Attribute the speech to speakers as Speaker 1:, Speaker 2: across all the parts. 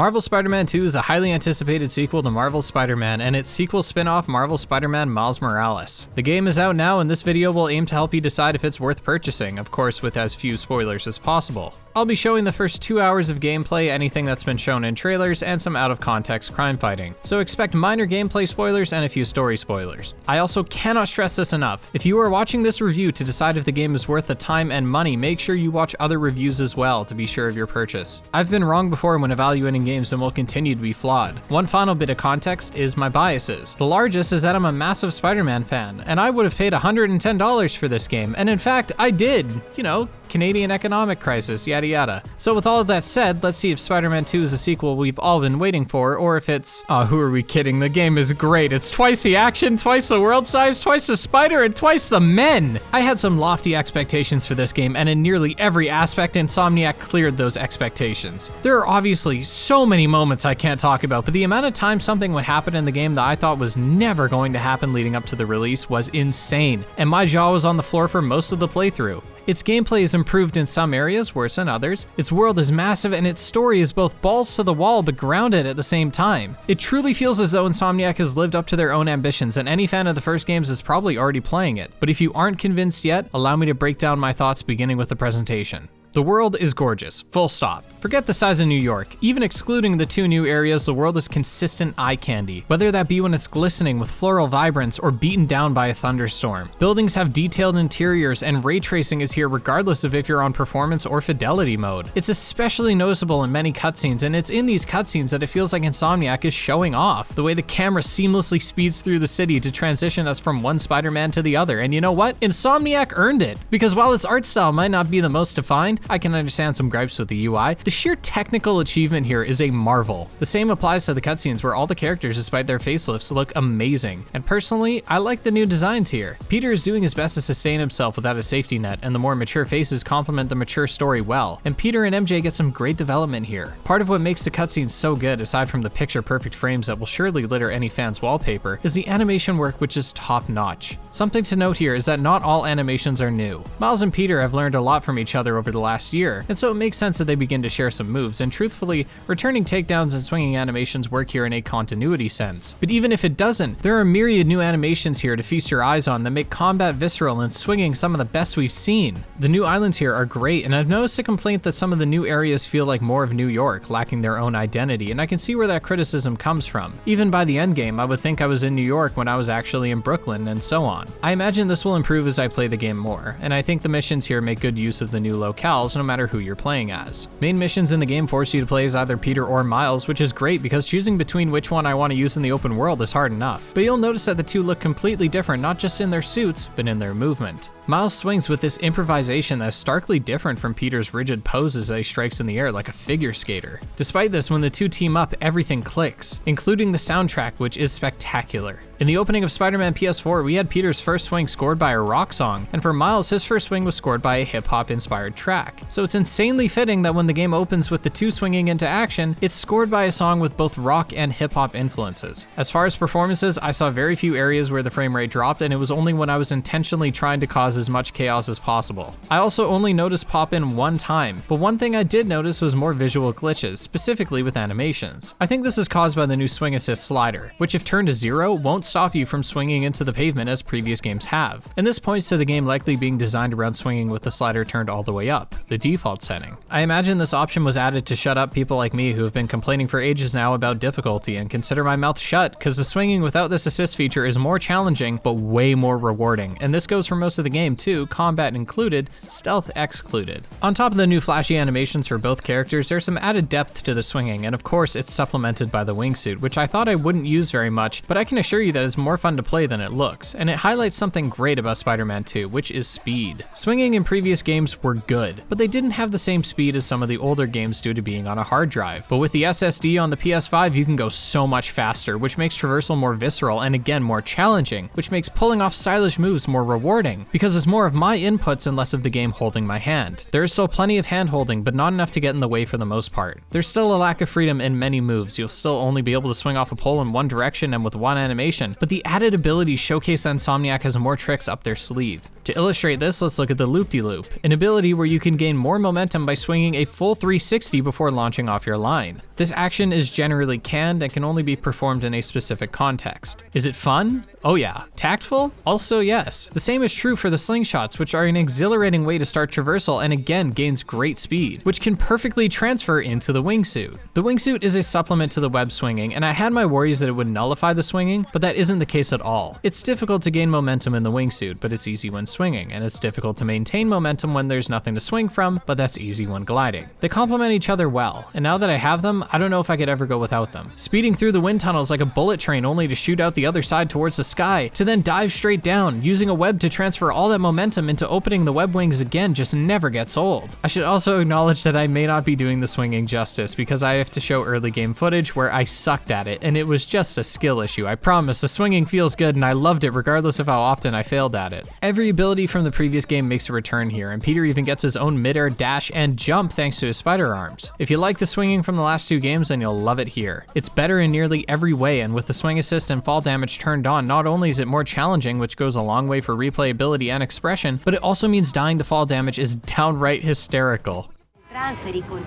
Speaker 1: Marvel's Spider-Man 2 is a highly anticipated sequel to Marvel's Spider-Man and its sequel spin-off Marvel's Spider-Man Miles Morales. The game is out now and this video will aim to help you decide if it's worth purchasing, of course with as few spoilers as possible. I'll be showing the first 2 hours of gameplay, anything that's been shown in trailers, and some out-of-context crime fighting. So expect minor gameplay spoilers and a few story spoilers. I also cannot stress this enough. If you are watching this review to decide if the game is worth the time and money, make sure you watch other reviews as well to be sure of your purchase. I've been wrong before when evaluating games and will continue to be flawed. One final bit of context is my biases. The largest is that I'm a massive Spider-Man fan, and I would have paid $110 for this game, and in fact, I did. You know, Canadian economic crisis, yada yada. So with all of that said, let's see if Spider-Man 2 is a sequel we've all been waiting for, or if it's, who are we kidding, the game is great. It's twice the action, twice the world size, twice the spider, and twice the men. I had some lofty expectations for this game, and in nearly every aspect, Insomniac cleared those expectations. There are obviously so many moments I can't talk about, but the amount of time something would happen in the game that I thought was never going to happen leading up to the release was insane, and my jaw was on the floor for most of the playthrough. Its gameplay is improved in some areas, worse in others. Its world is massive and its story is both balls to the wall but grounded at the same time. It truly feels as though Insomniac has lived up to their own ambitions, and any fan of the first games is probably already playing it. But if you aren't convinced yet, allow me to break down my thoughts beginning with the presentation. The world is gorgeous, full stop. Forget the size of New York. Even excluding the 2 new areas, the world is consistent eye candy, whether that be when it's glistening with floral vibrance or beaten down by a thunderstorm. Buildings have detailed interiors and ray tracing is here regardless of if you're on performance or fidelity mode. It's especially noticeable in many cutscenes, and it's in these cutscenes that it feels like Insomniac is showing off. The way the camera seamlessly speeds through the city to transition us from one Spider-Man to the other, and you know what? Insomniac earned it, because while its art style might not be the most defined, I can understand some gripes with the UI. The sheer technical achievement here is a marvel. The same applies to the cutscenes where all the characters, despite their facelifts, look amazing. And personally, I like the new designs here. Peter is doing his best to sustain himself without a safety net, and the more mature faces complement the mature story well. And Peter and MJ get some great development here. Part of what makes the cutscenes so good, aside from the picture-perfect frames that will surely litter any fan's wallpaper, is the animation work, which is top-notch. Something to note here is that not all animations are new. Miles and Peter have learned a lot from each other over the last year, and so it makes sense that they begin to share some moves, and truthfully, returning takedowns and swinging animations work here in a continuity sense. But even if it doesn't, there are myriad new animations here to feast your eyes on that make combat visceral and swinging some of the best we've seen. The new islands here are great, and I've noticed a complaint that some of the new areas feel like more of New York, lacking their own identity, and I can see where that criticism comes from. Even by the endgame, I would think I was in New York when I was actually in Brooklyn, and so on. I imagine this will improve as I play the game more, and I think the missions here make good use of the new locales no matter who you're playing as. Main missions in the game force you to play as either Peter or Miles, which is great because choosing between which one I want to use in the open world is hard enough. But you'll notice that the two look completely different, not just in their suits, but in their movement. Miles swings with this improvisation that's starkly different from Peter's rigid poses as he strikes in the air like a figure skater. Despite this, when the two team up, everything clicks, including the soundtrack, which is spectacular. In the opening of Spider-Man PS4, we had Peter's first swing scored by a rock song, and for Miles, his first swing was scored by a hip-hop inspired track. So it's insanely fitting that when the game opens with the two swinging into action, it's scored by a song with both rock and hip-hop influences. As far as performances, I saw very few areas where the frame rate dropped, and it was only when I was intentionally trying to cause as much chaos as possible. I also only noticed pop-in one time, but one thing I did notice was more visual glitches, specifically with animations. I think this is caused by the new swing assist slider, which if turned to 0, won't stop you from swinging into the pavement as previous games have. And this points to the game likely being designed around swinging with the slider turned all the way up, the default setting. I imagine this option was added to shut up people like me who have been complaining for ages now about difficulty and consider my mouth shut, because the swinging without this assist feature is more challenging, but way more rewarding. And this goes for most of the game too, combat included, stealth excluded. On top of the new flashy animations for both characters, there's some added depth to the swinging, and of course it's supplemented by the wingsuit, which I thought I wouldn't use very much, but I can assure you that it's more fun to play than it looks, and it highlights something great about Spider-Man 2, which is speed. Swinging in previous games were good, but they didn't have the same speed as some of the older games due to being on a hard drive. But with the SSD on the PS5, you can go so much faster, which makes traversal more visceral and again more challenging, which makes pulling off stylish moves more rewarding, because it's more of my inputs and less of the game holding my hand. There is still plenty of hand holding, but not enough to get in the way for the most part. There's still a lack of freedom in many moves. You'll still only be able to swing off a pole in one direction and with one animation, but the added abilities showcase that Insomniac has more tricks up their sleeve. To illustrate this, let's look at the loop-de-loop, an ability where you can gain more momentum by swinging a full 360 before launching off your line. This action is generally canned and can only be performed in a specific context. Is it fun? Oh yeah. Tactful? Also yes. The same is true for the slingshots, which are an exhilarating way to start traversal and again gains great speed, which can perfectly transfer into the wingsuit. The wingsuit is a supplement to the web swinging, and I had my worries that it would nullify the swinging, but that isn't the case at all. It's difficult to gain momentum in the wingsuit, but it's easy when swinging, and it's difficult to maintain momentum when there's nothing to swing from, but that's easy when gliding. They complement each other well, and now that I have them, I don't know if I could ever go without them. Speeding through the wind tunnels like a bullet train only to shoot out the other side towards the sky, to then dive straight down, using a web to transfer all that momentum into opening the web wings again just never gets old. I should also acknowledge that I may not be doing the swinging justice because I have to show early game footage where I sucked at it, and it was just a skill issue. I promise, the swinging feels good and I loved it regardless of how often I failed at it. Every ability from the previous game makes a return here, and Peter even gets his own midair dash and jump thanks to his spider arms. If you like the swinging from the last two games, then you'll love it here. It's better in nearly every way, and with the swing assist and fall damage turned on, not only is it more challenging, which goes a long way for replayability and expression, but it also means dying to fall damage is downright hysterical.
Speaker 2: Transfericon.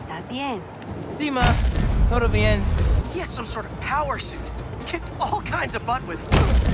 Speaker 2: Está bien.
Speaker 3: Sí, ma. Todo bien. He has some sort of power suit. Kicked all kinds of butt with it.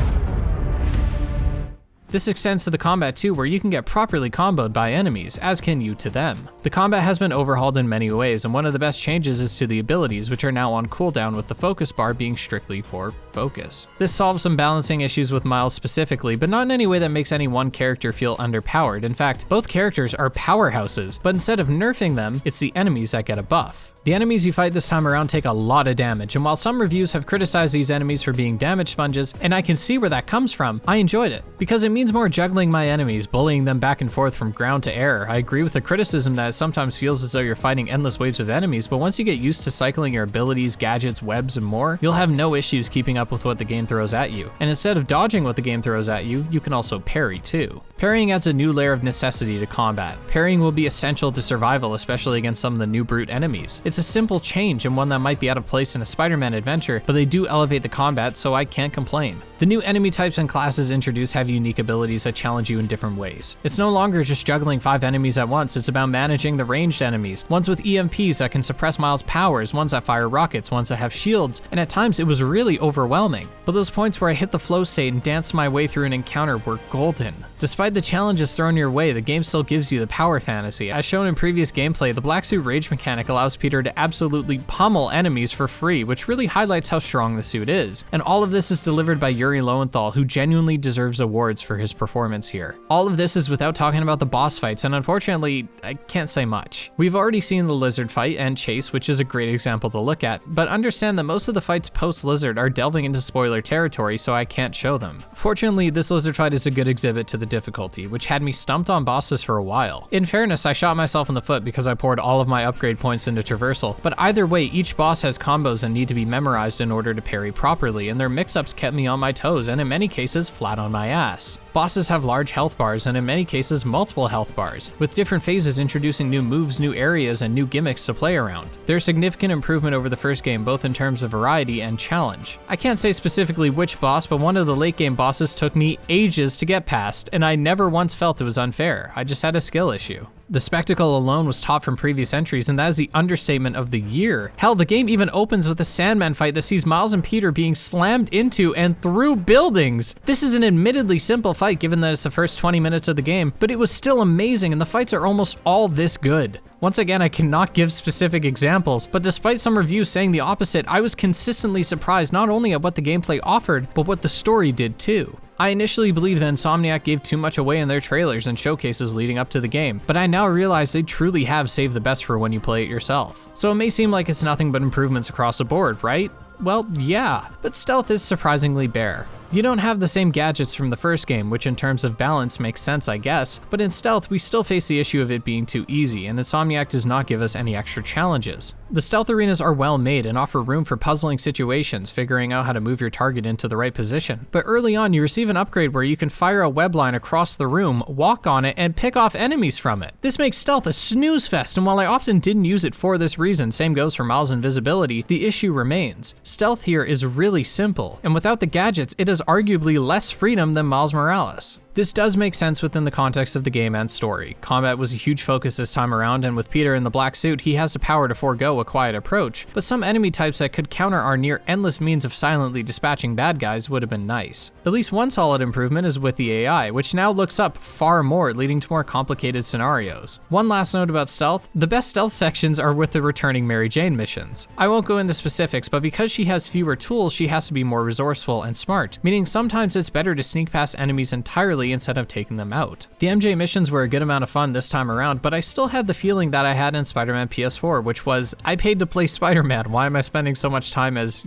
Speaker 1: This extends to the combat too, where you can get properly comboed by enemies, as can you to them. The combat has been overhauled in many ways, and one of the best changes is to the abilities, which are now on cooldown with the focus bar being strictly for focus. This solves some balancing issues with Miles specifically, but not in any way that makes any one character feel underpowered. In fact, both characters are powerhouses, but instead of nerfing them, it's the enemies that get a buff. The enemies you fight this time around take a lot of damage, and while some reviews have criticized these enemies for being damage sponges, and I can see where that comes from, I enjoyed it, because it means more juggling my enemies, bullying them back and forth from ground to air. I agree with the criticism that it sometimes feels as though you're fighting endless waves of enemies, but once you get used to cycling your abilities, gadgets, webs, and more, you'll have no issues keeping up with what the game throws at you. And instead of dodging what the game throws at you, you can also parry too. Parrying adds a new layer of necessity to combat. Parrying will be essential to survival, especially against some of the new brute enemies. It's a simple change and one that might be out of place in a Spider-Man adventure, but they do elevate the combat, so I can't complain. The new enemy types and classes introduced have unique abilities that challenge you in different ways. It's no longer just juggling 5 enemies at once, it's about managing the ranged enemies, ones with EMPs that can suppress Miles' powers, ones that fire rockets, ones that have shields, and at times it was really overwhelming. But those points where I hit the flow state and danced my way through an encounter were golden. Despite the challenges thrown your way, the game still gives you the power fantasy. As shown in previous gameplay, the Black Suit Rage mechanic allows Peter to absolutely pummel enemies for free, which really highlights how strong the suit is. And all of this is delivered by Yuri Lowenthal, who genuinely deserves awards for his performance here. All of this is without talking about the boss fights, and unfortunately, I can't say much. We've already seen the Lizard fight and Chase, which is a great example to look at, but understand that most of the fights post-Lizard are delving into spoiler territory, so I can't show them. Fortunately, this Lizard fight is a good exhibit to the difficulty, which had me stumped on bosses for a while. In fairness, I shot myself in the foot because I poured all of my upgrade points into traversal, but either way, each boss has combos and need to be memorized in order to parry properly, and their mix-ups kept me on my toes and in many cases flat on my ass. Bosses have large health bars and in many cases multiple health bars, with different phases introducing new moves, new areas, and new gimmicks to play around. There's significant improvement over the first game, both in terms of variety and challenge. I can't say specifically which boss, but one of the late game bosses took me ages to get past, and I never once felt it was unfair. I just had a skill issue. The spectacle alone was taught from previous entries, and that is the understatement of the year. Hell, the game even opens with a Sandman fight that sees Miles and Peter being slammed into and through buildings. This is an admittedly simple fight given that it's the first 20 minutes of the game, but it was still amazing, and the fights are almost all this good. Once again, I cannot give specific examples, but despite some reviews saying the opposite, I was consistently surprised not only at what the gameplay offered, but what the story did too. I initially believed that Insomniac gave too much away in their trailers and showcases leading up to the game, but I now realize they truly have saved the best for when you play it yourself. So it may seem like it's nothing but improvements across the board, right? Well, yeah, but stealth is surprisingly bare. You don't have the same gadgets from the first game, which in terms of balance makes sense, I guess, but in stealth we still face the issue of it being too easy, and Insomniac does not give us any extra challenges. The stealth arenas are well made and offer room for puzzling situations, figuring out how to move your target into the right position. But early on you receive an upgrade where you can fire a web line across the room, walk on it, and pick off enemies from it. This makes stealth a snooze fest, and while I often didn't use it for this reason, same goes for Miles' invisibility, the issue remains. Stealth here is really simple, and without the gadgets, it is arguably less freedom than Miles Morales. This does make sense within the context of the game and story. Combat was a huge focus this time around, and with Peter in the black suit, he has the power to forego a quiet approach, but some enemy types that could counter our near endless means of silently dispatching bad guys would have been nice. At least one solid improvement is with the AI, which now looks up far more, leading to more complicated scenarios. One last note about stealth: the best stealth sections are with the returning Mary Jane missions. I won't go into specifics, but because she has fewer tools, she has to be more resourceful and smart, meaning sometimes it's better to sneak past enemies entirely instead of taking them out. The MJ missions were a good amount of fun this time around, but I still had the feeling that I had in Spider-Man PS4, which was, I paid to play Spider-Man, why am I spending so much time as,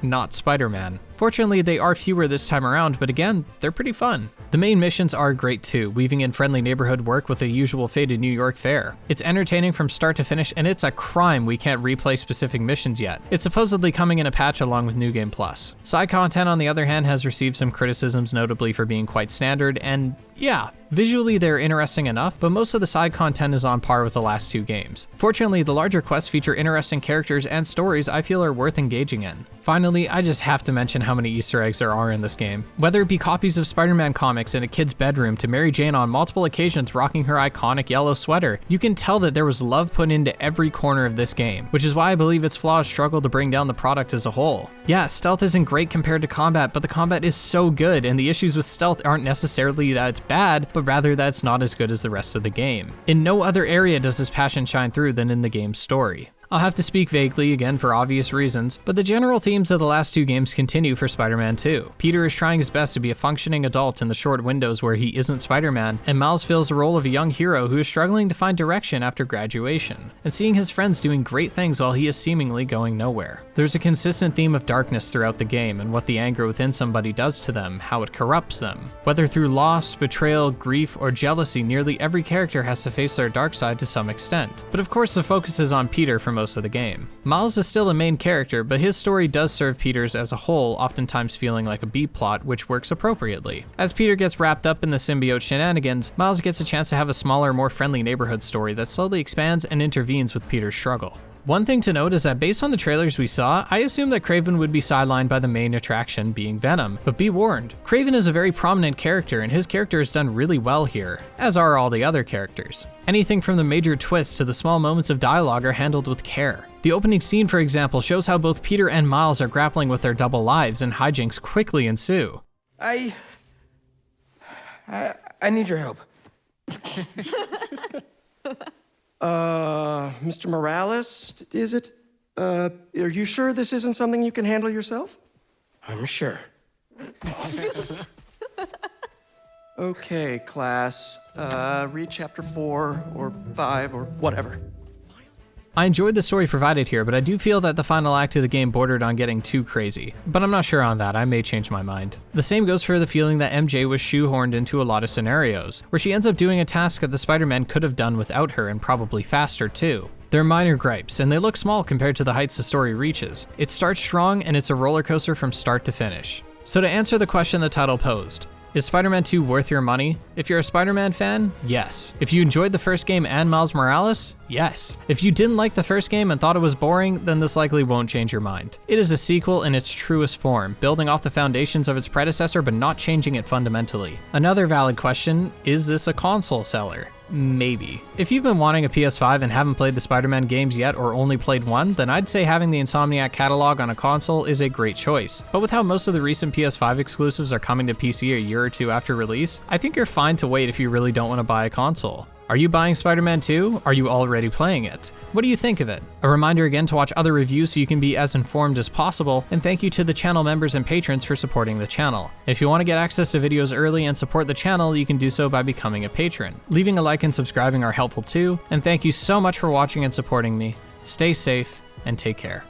Speaker 1: not Spider-Man? Fortunately, they are fewer this time around, but again, they're pretty fun. The main missions are great too, weaving in friendly neighborhood work with the usual faded New York fare. It's entertaining from start to finish, and it's a crime we can't replay specific missions yet. It's supposedly coming in a patch along with New Game Plus. Side content, on the other hand, has received some criticisms, notably for being quite standard, and yeah, visually they're interesting enough, but most of the side content is on par with the last two games. Fortunately, the larger quests feature interesting characters and stories I feel are worth engaging in. Finally, I just have to mention how many Easter eggs there are in this game. Whether it be copies of Spider-Man comics in a kid's bedroom to Mary Jane on multiple occasions rocking her iconic yellow sweater, you can tell that there was love put into every corner of this game, which is why I believe its flaws struggle to bring down the product as a whole. Yeah, stealth isn't great compared to combat, but the combat is so good, and the issues with stealth aren't necessarily that it's bad, but rather that it's not as good as the rest of the game. In no other area does this passion shine through than in the game's story. I'll have to speak vaguely again for obvious reasons, but the general themes of the last two games continue for Spider-Man 2. Peter is trying his best to be a functioning adult in the short windows where he isn't Spider-Man, and Miles fills the role of a young hero who is struggling to find direction after graduation, and seeing his friends doing great things while he is seemingly going nowhere. There's a consistent theme of darkness throughout the game and what the anger within somebody does to them, how it corrupts them. Whether through loss, betrayal, grief, or jealousy, nearly every character has to face their dark side to some extent. But of course the focus is on Peter for most of the game. Miles is still a main character, but his story does serve Peter's as a whole, oftentimes feeling like a B-plot, which works appropriately. As Peter gets wrapped up in the symbiote shenanigans, Miles gets a chance to have a smaller, more friendly neighborhood story that slowly expands and intervenes with Peter's struggle. One thing to note is that based on the trailers we saw, I assumed that Kraven would be sidelined by the main attraction being Venom, but be warned, Kraven is a very prominent character and his character is done really well here, as are all the other characters. Anything from the major twists to the small moments of dialogue are handled with care. The opening scene, for example, shows how both Peter and Miles are grappling with their double lives and hijinks quickly ensue.
Speaker 4: I need your help. Mr. Morales, is it? Are you sure this isn't something you can handle yourself? I'm sure. Okay, class, read chapter 4 or 5 or whatever.
Speaker 1: I enjoyed the story provided here, but I do feel that the final act of the game bordered on getting too crazy. But I'm not sure on that, I may change my mind. The same goes for the feeling that MJ was shoehorned into a lot of scenarios, where she ends up doing a task that the Spider-Man could have done without her and probably faster too. They're minor gripes, and they look small compared to the heights the story reaches. It starts strong, and it's a roller coaster from start to finish. So to answer the question the title posed, is Spider-Man 2 worth your money? If you're a Spider-Man fan, yes. If you enjoyed the first game and Miles Morales, yes. If you didn't like the first game and thought it was boring, then this likely won't change your mind. It is a sequel in its truest form, building off the foundations of its predecessor but not changing it fundamentally. Another valid question, is this a console seller? Maybe. If you've been wanting a PS5 and haven't played the Spider-Man games yet or only played one, then I'd say having the Insomniac catalog on a console is a great choice. But with how most of the recent PS5 exclusives are coming to PC a year or two after release, I think you're fine to wait if you really don't want to buy a console. Are you buying Spider-Man 2? Are you already playing it? What do you think of it? A reminder again to watch other reviews so you can be as informed as possible, and thank you to the channel members and patrons for supporting the channel. If you want to get access to videos early and support the channel, you can do so by becoming a patron. Leaving a like and subscribing are helpful too, and thank you so much for watching and supporting me. Stay safe and take care.